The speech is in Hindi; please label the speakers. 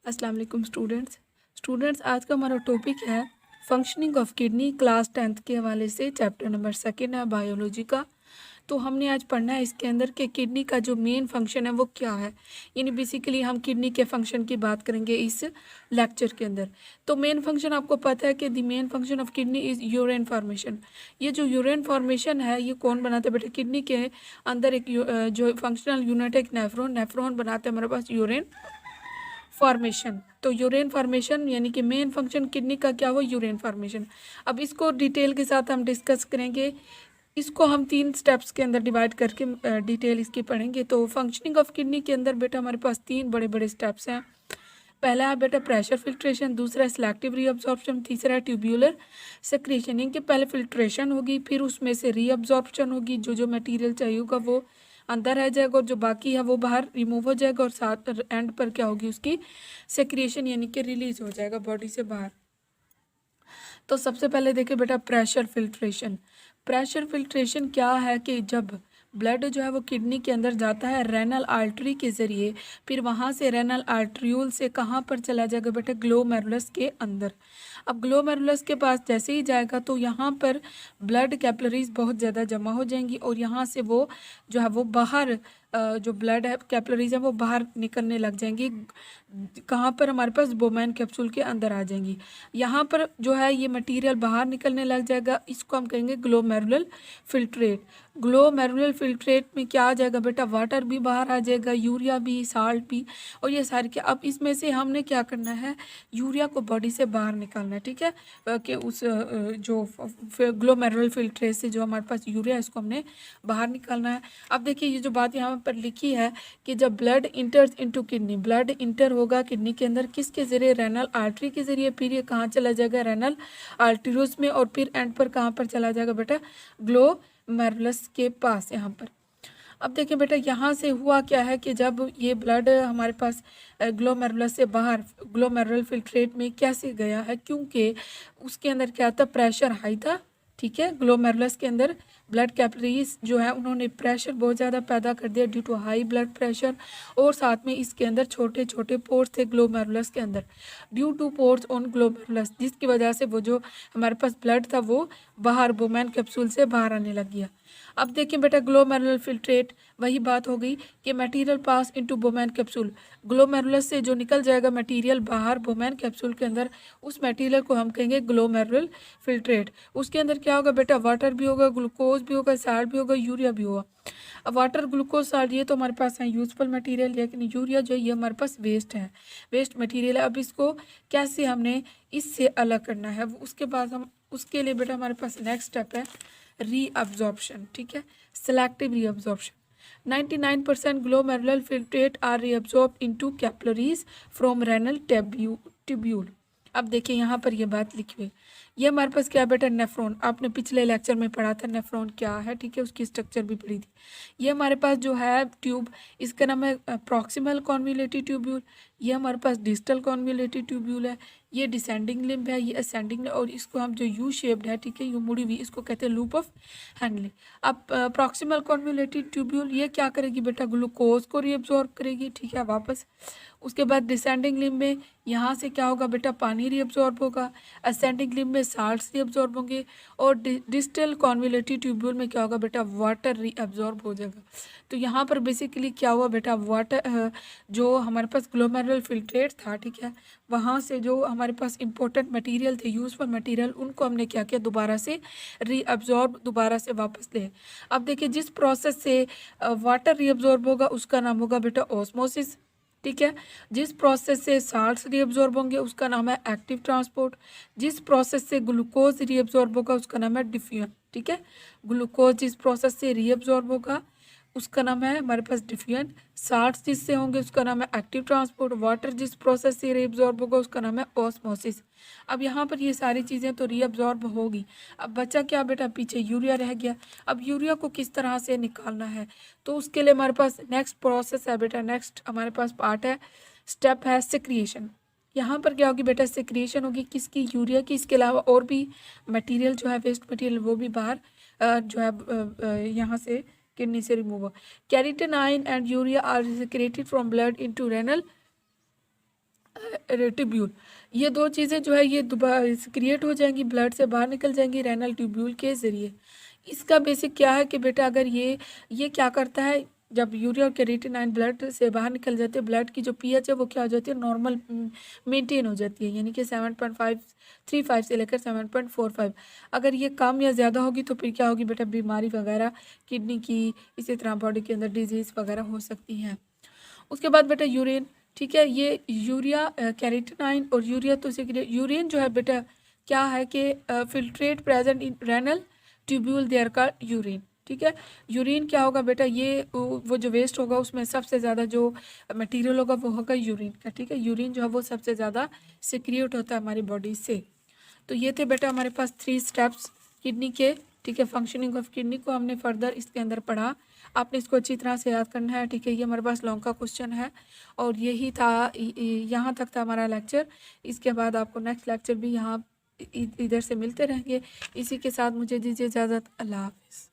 Speaker 1: अस्सलाम वालेकुम स्टूडेंट्स आज का हमारा टॉपिक है functioning of kidney class 10th के हवाले से चैप्टर नंबर 2 है बायोलॉजी का। तो हमने आज पढ़ना है इसके अंदर के किडनी का जो मेन फंक्शन है वो क्या है। यानी बेसिकली हम किडनी के फंक्शन की बात करेंगे इस लेक्चर के अंदर। तो मेन फंक्शन आपको पता है कि the main function of kidney is urine formation. ये जो यूरिन फॉर्मेशन है ये कौन बनाता है बेटा? किडनी के अंदर एक जो फंक्शनल यूनिट है एक नेफ्रॉन बनाता है हमारे पास यूरिन फॉर्मेशन। तो यूरेन फॉर्मेशन यानी कि मेन फंक्शन किडनी का क्या हुआ? यूरेन फॉर्मेशन। अब इसको डिटेल के साथ हम डिस्कस करेंगे। इसको हम 3 स्टेप्स के अंदर डिवाइड करके डिटेल इसकी पढ़ेंगे। तो फंक्शनिंग ऑफ किडनी के अंदर बेटा हमारे पास 3 बड़े बड़े स्टेप्स हैं। पहला है बेटा प्रेशर फिल्ट्रेशन, दूसरा है सिलेक्टिव रीअब्जॉर्प्शन, तीसरा है ट्यूब्यूलर सेक्रेशन। इनके पहले फिल्ट्रेशन होगी, फिर उसमें से रीअब्जॉर्प्शन होगी, जो मटेरियल चाहिए होगा वो अंदर रह जाएगा और जो बाकी है वो बाहर रिमूव हो जाएगा, और साथ एंड पर क्या होगी उसकी सेक्रेशन यानी कि रिलीज हो जाएगा बॉडी से बाहर। तो सबसे पहले देखिए बेटा प्रेशर फिल्ट्रेशन। प्रेशर फिल्ट्रेशन क्या है कि जब ब्लड जो है वो किडनी के अंदर जाता है रेनल आर्टरी के ज़रिए, फिर वहाँ से रेनल आर्ट्रियूल से कहाँ पर चला जाएगा बेटा? ग्लोमेरुलस के अंदर। अब ग्लोमेरुलस के पास जैसे ही जाएगा तो यहाँ पर ब्लड कैपिलरीज बहुत ज़्यादा जमा हो जाएंगी और यहाँ से वो जो है वो बाहर जो ब्लड है कैपिलरीज है वो बाहर निकलने लग जाएंगी। कहाँ पर? हमारे पास बोमैन कैप्सूल के अंदर आ जाएंगी। यहाँ पर जो है ये मटेरियल बाहर निकलने लग जाएगा, इसको हम कहेंगे ग्लोमेरुलर फिल्ट्रेट। ग्लोमेरुलर फिल्ट्रेट में क्या आ जाएगा बेटा? वाटर भी बाहर आ जाएगा, यूरिया भी, साल्ट भी, और ये सारे क्या। अब इसमें से हमने क्या करना है? यूरिया को बॉडी से बाहर निकालना है, ठीक है, कि उस जो ग्लोमेरुलर फिल्ट्रेट से जो हमारे पास यूरिया है इसको हमने बाहर निकालना है। अब देखिए ये जो बात यहाँ पर लिखी है कि जब blood इंटर्स into kidney, blood inter होगा किडनी के अंदर किसके जरिए? रेनल आर्टरी के जरिए। फिर ये कहाँ चला जाएगा? रेनल आर्टरीज में, और फिर एंड पर कहाँ पर चला जाएगा बेटा? ग्लोमेरुलस के पास यहाँ पर। अब देखिए बेटा यहाँ से हुआ क्या है कि जब ये ब्लड हमारे पास ग्लोमेरुलस से बाहर ग्लोमेरुलर फिल्ट्रेट में कैसे गया है? क्योंकि उसके अंदर क्या था? प्रेशर हाई था, ठीक है। ग्लोमेरुलस के अंदर ब्लड कैपिलरीज जो है उन्होंने प्रेशर बहुत ज़्यादा पैदा कर दिया due to high blood pressure, और साथ में इसके अंदर छोटे छोटे पोर्स थे ग्लोमेरुलस के अंदर, due to pores on glomerulus, जिसकी वजह से वो जो हमारे पास ब्लड था वो बाहर बोमैन कैप्सूल से बाहर आने लग गया। अब देखिए बेटा ग्लोमेरुलर फिल्ट्रेट, वही बात हो गई कि मटेरियल पास इनटू बोमैन कैप्सूल। ग्लोमेरुलस से जो निकल जाएगा मटेरियल बाहर बोमैन कैप्सूल के अंदर, उस मटेरियल को हम कहेंगे ग्लोमेरुलर फिल्ट्रेट। उसके अंदर क्या होगा बेटा? वाटर भी होगा, ग्लूकोज भी होगा, साल्ट भी होगा, यूरिया भी होगा। अब वाटर, ग्लूकोज, साल्ट ये तो हमारे पास है यूजफुल मटेरियल, लेकिन यूरिया जो ये हमारे पास वेस्ट है, वेस्ट मटेरियल है। अब इसको कैसे हमने इससे अलग करना है? उसके बाद हम उसके लिए बेटा हमारे पास नेक्स्ट स्टेप है रीअब्जॉर्प्शन, ठीक है, selective reabsorption. 99% glomerular filtrate are reabsorbed into capillaries from renal tubule। अब देखिए यहाँ पर ये बात लिखी हुई, ये हमारे पास क्या बेटा? नेफ्रॉन। आपने पिछले लेक्चर में पढ़ा था नेफ्रॉन क्या है, ठीक है, उसकी स्ट्रक्चर भी पढ़ी थी। ये हमारे पास जो है ट्यूब, इसका नाम है प्रॉक्सिमल कॉन्वोल्यूटिव ट्यूब्यूल। ये हमारे पास डिस्टल कॉन्वोल्यूटिव ट्यूब्यूल है। ये डिसेंडिंग लिम्ब है, ये असेंडिंग, और इसको हम जो यू शेप्ड है, ठीक है, यू मुड़ी हुई, इसको कहते हैं लूप ऑफ हैंडले। अब प्रॉक्सिमल कॉन्वोल्यूटिव ट्यूब्यूल ये क्या करेगी बेटा? ग्लूकोज को रीअब्जॉर्ब करेगी, ठीक है, वापस। उसके बाद डिसेंडिंग लिम्ब में यहाँ से क्या होगा बेटा? पानी रीअब्जॉर्ब होगा। असेंडिंग लिम्ब में साल्ट्स रीअब्जॉर्ब होंगे, और डिस्टल कॉन्वोल्यूटिव ट्यूब्यूल में क्या होगा बेटा? वाटर रीअब्जॉर्ब हो जाएगा। तो यहाँ पर बेसिकली क्या हुआ बेटा? वाटर जो हमारे पास ग्लोमेरुलर फिल्ट्रेट था, ठीक है, वहाँ से जो हमारे पास इंपॉर्टेंट मटेरियल थे, यूजफुल मटेरियल, उनको हमने क्या किया? दोबारा से रीअब्जॉर्ब, दोबारा से वापस ले। अब देखिए जिस प्रोसेस से वाटर रीअब्जॉर्ब होगा उसका नाम होगा बेटा ऑस्मोसिस, ठीक है। जिस प्रोसेस से साल्ट्स रीअब्जॉर्ब होंगे उसका नाम है एक्टिव ट्रांसपोर्ट। जिस प्रोसेस से ग्लूकोज रीअब्जॉर्ब होगा उसका नाम है डिफ्यूजन, ठीक है। ग्लूकोज जिस प्रोसेस से रीअब्जॉर्ब होगा उसका नाम है हमारे पास डिफ्यूजन। साल्ट्स जिससे होंगे उसका नाम है एक्टिव ट्रांसपोर्ट। वाटर जिस प्रोसेस से रीअब्जॉर्ब होगा उसका नाम है ऑस्मोसिस। अब यहाँ पर ये सारी चीज़ें तो रीअब्जॉर्ब होगी। अब बचा क्या बेटा? पीछे यूरिया रह गया। अब यूरिया को किस तरह से निकालना है? तो उसके लिए हमारे पास नेक्स्ट प्रोसेस है बेटा, नेक्स्ट हमारे पास पार्ट है, स्टेप है सेक्रिएशन। यहाँ पर क्या होगी बेटा? सेक्रिएशन होगी किसकी? यूरिया की। इसके अलावा और भी मटेरियल जो है, वेस्ट मटेरियल, वो भी बाहर जो है यहाँ से किडनी से रिमूव हो। Creatinine and urea are secreted from blood into renal tubule, ये दो चीज़ें जो है ये दोबारा क्रिएट हो जाएंगी, ब्लड से बाहर निकल जाएंगी रेनल ट्यूब्यूल के ज़रिए। इसका बेसिक क्या है कि बेटा अगर ये क्या करता है, जब यूरिया और क्रिएटिनाइन ब्लड से बाहर निकल जाते हैं, ब्लड की जो पीएच है वो क्या हो जाती है, नॉर्मल मेंटेन हो जाती है, यानी कि 7.535 से लेकर 7.45। अगर ये कम या ज़्यादा होगी तो फिर क्या होगी बेटा, बीमारी वगैरह किडनी की, इसी तरह बॉडी के अंदर डिजीज़ वगैरह हो सकती हैं। उसके बाद बेटा यूरिन, ठीक है, ये यूरिया कैरेटिनाइन और यूरिया तो यूरिन जो है बेटा क्या है कि filtrate present in renal tubule there का यूरिन, ठीक है। यूरिन क्या होगा बेटा, ये वो जो वेस्ट होगा उसमें सबसे ज़्यादा जो मटेरियल होगा वो होगा यूरिन का, ठीक है। यूरिन जो है वो सबसे ज़्यादा सिक्रिएट होता है हमारी बॉडी से। तो ये थे बेटा हमारे पास 3 स्टेप्स किडनी के, ठीक है। फंक्शनिंग ऑफ किडनी को हमने फर्दर इसके अंदर पढ़ा, आपने इसको अच्छी तरह से याद करना है, ठीक है। ये हमारे पास लॉन्ग का क्वेश्चन है और यही था, यहाँ तक था हमारा लेक्चर। इसके बाद आपको नेक्स्ट लेक्चर भी यहाँ इधर से मिलते रहेंगे। इसी के साथ मुझे दीजिए इजाज़त, अल्लाह हाफिज़।